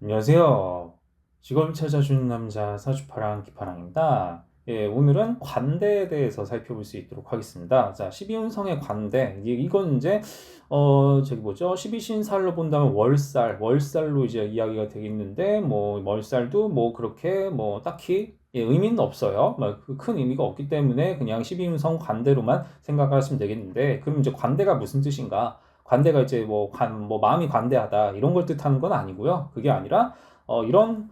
안녕하세요. 직업을 찾아주는 남자 사주파랑 기파랑입니다. 예, 오늘은 관대에 대해서 살펴볼 수 있도록 하겠습니다. 자, 12운성의 관대. 이건 이제, 저기 뭐죠? 12신살로 본다면 월살로 이제 이야기가 되겠는데, 뭐, 월살도 뭐 그렇게 뭐 딱히 예, 의미는 없어요. 큰 의미가 없기 때문에 그냥 12운성 관대로만 생각을 하시면 되겠는데, 그럼 이제 관대가 무슨 뜻인가? 관대가 이제 뭐 마음이 관대하다 이런 걸 뜻하는 건 아니고요. 그게 아니라 이런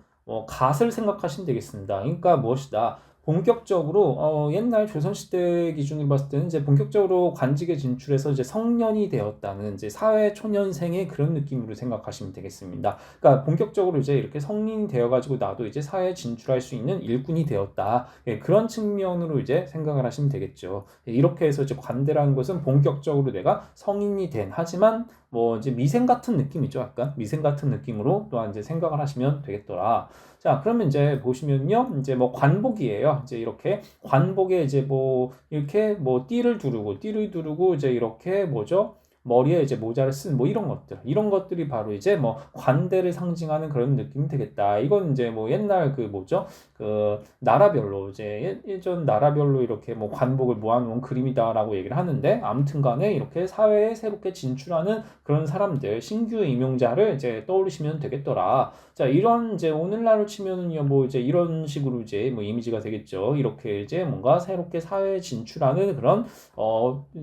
갓을 생각하시면 되겠습니다. 그러니까 무엇이다. 본격적으로 옛날 조선시대 기준으로 봤을 때는 이제 본격적으로 관직에 진출해서 이제 성년이 되었다는 이제 사회 초년생의 그런 느낌으로 생각하시면 되겠습니다. 그러니까 본격적으로 이제 이렇게 성인이 되어가지고 나도 이제 사회에 진출할 수 있는 일꾼이 되었다. 예, 그런 측면으로 이제 생각을 하시면 되겠죠. 예, 이렇게 해서 이제 관대라는 것은 본격적으로 내가 성인이 된 하지만 뭐 이제 미생 같은 느낌이죠. 약간 미생 같은 느낌으로 또한 이제 생각을 하시면 되겠더라. 자, 그러면 이제 보시면요. 이제 뭐 관복이에요. 이제 이렇게 관복에 이제 뭐 이렇게 뭐 띠를 두르고 이제 이렇게 뭐죠? 머리에 이제 모자를 쓴 뭐 이런 것들이 바로 이제 뭐 관대를 상징하는 그런 느낌이 되겠다. 이건 이제 뭐 옛날 그 뭐죠? 그 나라별로 이제 예전 나라별로 이렇게 뭐 관복을 모아놓은 그림이다라고 얘기를 하는데 아무튼간에 이렇게 사회에 새롭게 진출하는 그런 사람들 신규 임용자를 이제 떠올리시면 되겠더라. 자, 이런 이제 오늘날로 치면은요, 뭐 이제 이런 식으로 이제 뭐 이미지가 되겠죠. 이렇게 이제 뭔가 새롭게 사회에 진출하는 그런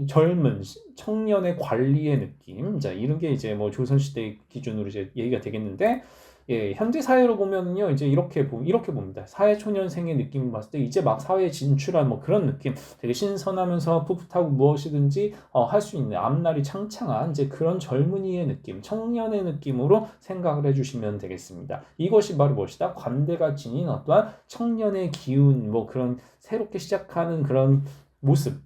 젊은 청년의 관리의 느낌. 자, 이런 게 이제 뭐 조선시대 기준으로 이제 얘기가 되겠는데, 예, 현대 사회로 보면은요, 이제 이렇게 봅니다. 사회초년생의 느낌을 봤을 때, 이제 막 사회에 진출한 뭐 그런 느낌, 되게 신선하면서 풋풋하고 무엇이든지 할 수 있는 앞날이 창창한 이제 그런 젊은이의 느낌, 청년의 느낌으로 생각을 해주시면 되겠습니다. 이것이 바로 무엇이다? 관대가 지닌 어떠한 청년의 기운, 뭐 그런 새롭게 시작하는 그런 모습.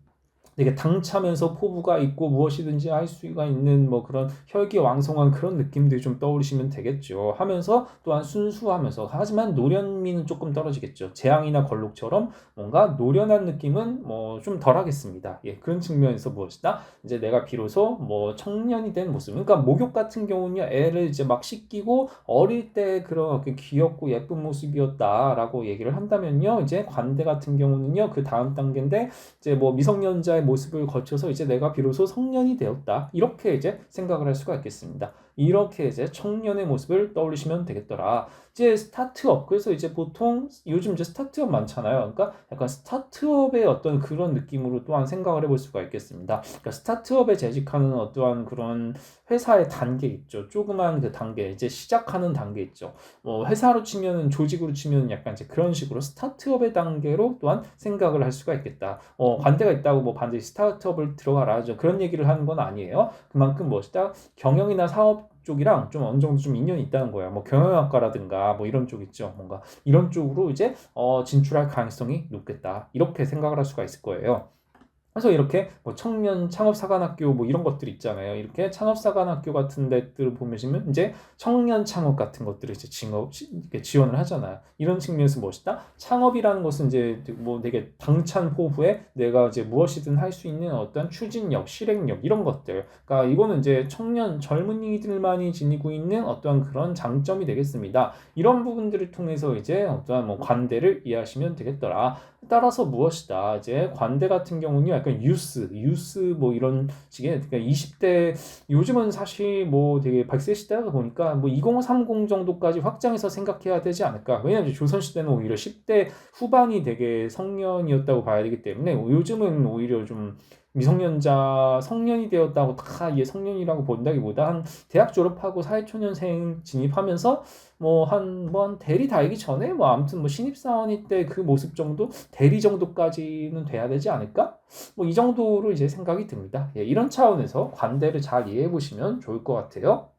되게 당차면서 포부가 있고 무엇이든지 할 수가 있는 뭐 그런 혈기왕성한 그런 느낌들이 좀 떠오르시면 되겠죠. 하면서 또한 순수하면서 하지만 노련미는 조금 떨어지겠죠. 재앙이나 걸록처럼 뭔가 노련한 느낌은 뭐 좀 덜하겠습니다. 예, 그런 측면에서 무엇이다? 이제 내가 비로소 뭐 청년이 된 모습. 그러니까 목욕 같은 경우는요, 애를 이제 막 씻기고 어릴 때 그런 귀엽고 예쁜 모습이었다라고 얘기를 한다면요, 이제 관대 같은 경우는요, 그 다음 단계인데 이제 뭐 미성년자의 모습을 거쳐서 이제 내가 비로소 성년이 되었다. 이렇게 이제 생각을 할 수가 있겠습니다. 이렇게 이제 청년의 모습을 떠올리시면 되겠더라. 이제 스타트업. 그래서 이제 보통 요즘 이제 스타트업 많잖아요. 그러니까 약간 스타트업의 어떤 그런 느낌으로 또한 생각을 해볼 수가 있겠습니다. 그러니까 스타트업에 재직하는 어떠한 그런 회사의 단계 있죠. 조그만 그 단계, 이제 시작하는 단계 있죠. 뭐 회사로 치면은 조직으로 치면은 약간 이제 그런 식으로 스타트업의 단계로 또한 생각을 할 수가 있겠다. 관대가 있다고 뭐 반드시 스타트업을 들어가라. 그런 얘기를 하는 건 아니에요. 그만큼 무엇이다? 경영이나 사업 쪽이랑 좀 어느 정도 좀 인연이 있다는 거야. 뭐 경영학과라든가 뭐 이런 쪽 있죠. 뭔가 이런 쪽으로 이제 진출할 가능성이 높겠다. 이렇게 생각을 할 수가 있을 거예요. 그래서 이렇게 뭐 청년 창업사관학교 뭐 이런 것들 있잖아요. 이렇게 창업사관학교 같은 데들 보시면 이제 청년 창업 같은 것들을 이제 이렇게 지원을 하잖아요. 이런 측면에서 무엇이다? 창업이라는 것은 이제 뭐 되게 당찬 포부에 내가 이제 무엇이든 할 수 있는 어떤 추진력, 실행력 이런 것들. 그러니까 이거는 이제 청년 젊은이들만이 지니고 있는 어떠한 그런 장점이 되겠습니다. 이런 부분들을 통해서 이제 어떠한 뭐 관대를 이해하시면 되겠더라. 따라서 무엇이다. 이제 관대 같은 경우는 약간 유스 뭐 이런 식의 그러니까 20대 요즘은 사실 뭐 되게 100세 시대다 보니까 뭐 2030 정도까지 확장해서 생각해야 되지 않을까. 왜냐하면 조선 시대는 오히려 10대 후반이 되게 성년이었다고 봐야 되기 때문에 요즘은 오히려 좀 미성년자 성년이 되었다고 다 이게 성년이라고 본다기보다 한 대학 졸업하고 사회초년생 진입하면서 뭐 한 대리 달기 전에 뭐 아무튼 뭐 신입사원일 때 그 모습 정도 대리 정도까지는 돼야 되지 않을까? 뭐 이 정도로 이제 생각이 듭니다. 예, 이런 차원에서 관대를 잘 이해해 보시면 좋을 것 같아요.